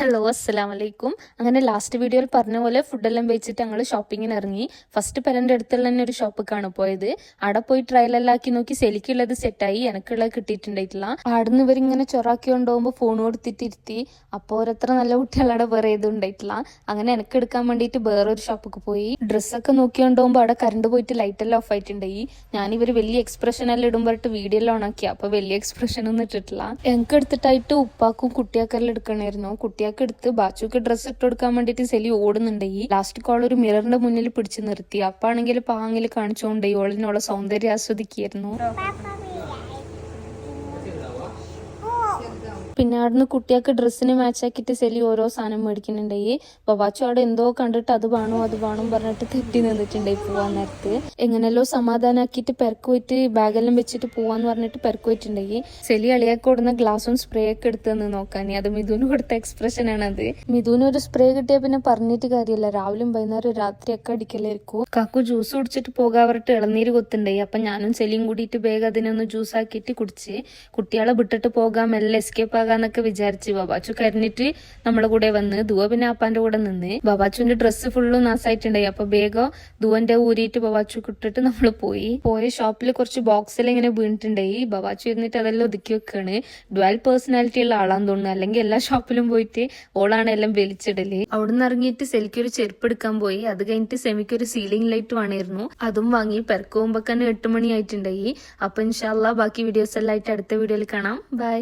Hello അസ്സലാമലൈക്കും. അങ്ങനെ last വീഡിയോയിൽ പറഞ്ഞ പോലെ ഫുഡെല്ലാം വെച്ചിട്ട് ഞങ്ങൾ ഷോപ്പിങ്ങിന് ഇറങ്ങി. ഫസ്റ്റ് പെരൻ്റെ അടുത്തുള്ള തന്നെ ഒരു ഷോപ്പിക്കാണ് പോയത്. അവിടെ പോയി ട്രയലെല്ലാം ആക്കി നോക്കി സെലിക്കുള്ളത് സെറ്റായി, എനിക്കുള്ളത് കിട്ടിയിട്ടുണ്ടായിട്ടില്ല. ആടുന്ന് ഇവരിങ്ങനെ ചൊറാക്കി കൊണ്ടുപോകുമ്പോൾ ഫോൺ കൊടുത്തിട്ടിരുത്തി. അപ്പോൾ ഓരോരുത്തർ നല്ല കുട്ടികളവിടെ വേറെ ഏതും ഉണ്ടായിട്ടില്ല. അങ്ങനെ എനിക്ക് എടുക്കാൻ വേണ്ടിയിട്ട് വേറൊരു ഷോപ്പിക്ക് പോയി. ഡ്രസ്സൊക്കെ നോക്കി കൊണ്ടുപോകുമ്പോൾ അവിടെ കറണ്ട് പോയിട്ട് ലൈറ്റ് എല്ലാം ഓഫ് ആയിട്ടുണ്ടായി. ഞാനിവർ വലിയ എക്സ്പ്രഷൻ എല്ലാം ഇടുമ്പോഴായിട്ട് വീഡിയോ എല്ലാം ഓണാക്കി. അപ്പോൾ വലിയ എക്സ്പ്രഷൻ ഒന്നും ഇട്ടിട്ടില്ല. എനിക്ക് എടുത്തിട്ടായിട്ട് ഉപ്പാക്കും കുട്ടിയാക്കെല്ലാം എടുക്കണമായിരുന്നു. കുട്ടിയാക്ക് എടുത്ത് ബാച്ചുക്ക് ഡ്രസ്സ് ഇട്ട് കൊടുക്കാൻ വേണ്ടിട്ട് സെലി ഓടുന്നുണ്ടായി. ലാസ്റ്റ് കോൾ ഒരു മിററിന്റെ മുന്നിൽ പിടിച്ചു നിർത്തി. അപ്പാണെങ്കിൽ പാങ്ങിൽ കാണിച്ചുകൊണ്ടായി ഓളിനോളെ സൗന്ദര്യം ആസ്വദിക്കായിരുന്നു. പിന്നെ അവിടുന്ന് കുട്ടിയാക്ക് ഡ്രസ്സിന് മാച്ച് ആക്കിയിട്ട് സെലി ഓരോ സാധനം മേടിക്കുന്നുണ്ടായി. ബവാച്ചു അവിടെ എന്തോ കണ്ടിട്ട് അത് വേണം പറഞ്ഞിട്ട് തെറ്റി നിന്നിട്ടുണ്ടായി പോവാൻ നേരത്ത്. എങ്ങനെയല്ലോ സമാധാനാക്കിയിട്ട് പെരക്ക് പോയിട്ട് ബാഗെല്ലാം വെച്ചിട്ട് പോവാന്ന് പറഞ്ഞിട്ട് പെരക്ക് പോയിട്ടുണ്ടായി. സെലി അളിയാക്ക് കൊടുന്ന ഗ്ലാസും സ്പ്രേ ഒക്കെ എടുത്തെന്ന് നോക്കാൻ. അത് മിഥുന് കൊടുത്ത എക്സ്പ്രഷൻ ആണ് അത്. മിഥുന് ഒരു സ്പ്രേ കിട്ടിയ പിന്നെ പറഞ്ഞിട്ട് കാര്യമില്ല, രാവിലെയും വൈകുന്നേരം രാത്രിയൊക്കെ അടിക്കലായിരിക്കും. കാക്കു ജ്യൂസ് കുടിച്ചിട്ട് പോകാൻ പറഞ്ഞിട്ട് ഇളനീര് കൊത്തുണ്ടായി. അപ്പൊ ഞാനും സെലിയും കൂടിയിട്ട് വേഗം അതിനൊന്ന് ജ്യൂസ് ആക്കിയിട്ട് കുടിച്ച് കുട്ടികളെ വിട്ടിട്ട് പോകാൻ മെല്ലെ എസ്കേപ്പ് ആകാന്നൊക്കെ വിചാരിച്ച് ബവാച്ചു കരഞ്ഞിട്ട് നമ്മളെ കൂടെ വന്ന് ദുവ പിന്നെ അപ്പാന്റെ കൂടെ നിന്ന്. ബവാച്ചുവിന്റെ ഡ്രസ്സ് ഫുള്ളും നാസായിട്ടുണ്ടായി. അപ്പൊ വേഗം ദുവന്റെ ഊരിയിട്ട് ബവാച്ചു ഇട്ടിട്ട് നമ്മൾ പോയ ഷോപ്പിൽ കുറച്ച് ബോക്സിൽ ഇങ്ങനെ വീണിട്ടുണ്ടായി. ബവാച്ചു ഇരുന്നിട്ട് അതെല്ലാം ഒതുക്കി വെക്കാണ്. ഡ്വൽ പേഴ്സണാലിറ്റി ഉള്ള ആളാന്ന് തോന്നുന്നു, അല്ലെങ്കിൽ എല്ലാ ഷോപ്പിലും പോയിട്ട് ഓളാണ് എല്ലാം വലിച്ചിടല്. അവിടുന്ന് ഇറങ്ങിയിട്ട് സെലിക്കൊരു ചെരുപ്പ് എടുക്കാൻ പോയി. അത് കഴിഞ്ഞിട്ട് സെമിക്ക് ഒരു സീലിംഗ് ലൈറ്റ് വേണമായിരുന്നു, അതും വാങ്ങി. പെരക്കുമ്പോക്കന്നെ 8 മണി ആയിട്ടുണ്ടായി. അപ്പൊ ഇൻഷാല്ലാ ബാക്കി വീഡിയോസ് എല്ലാം ആയിട്ട് അടുത്ത വീഡിയോയിൽ കാണാം. ബൈ.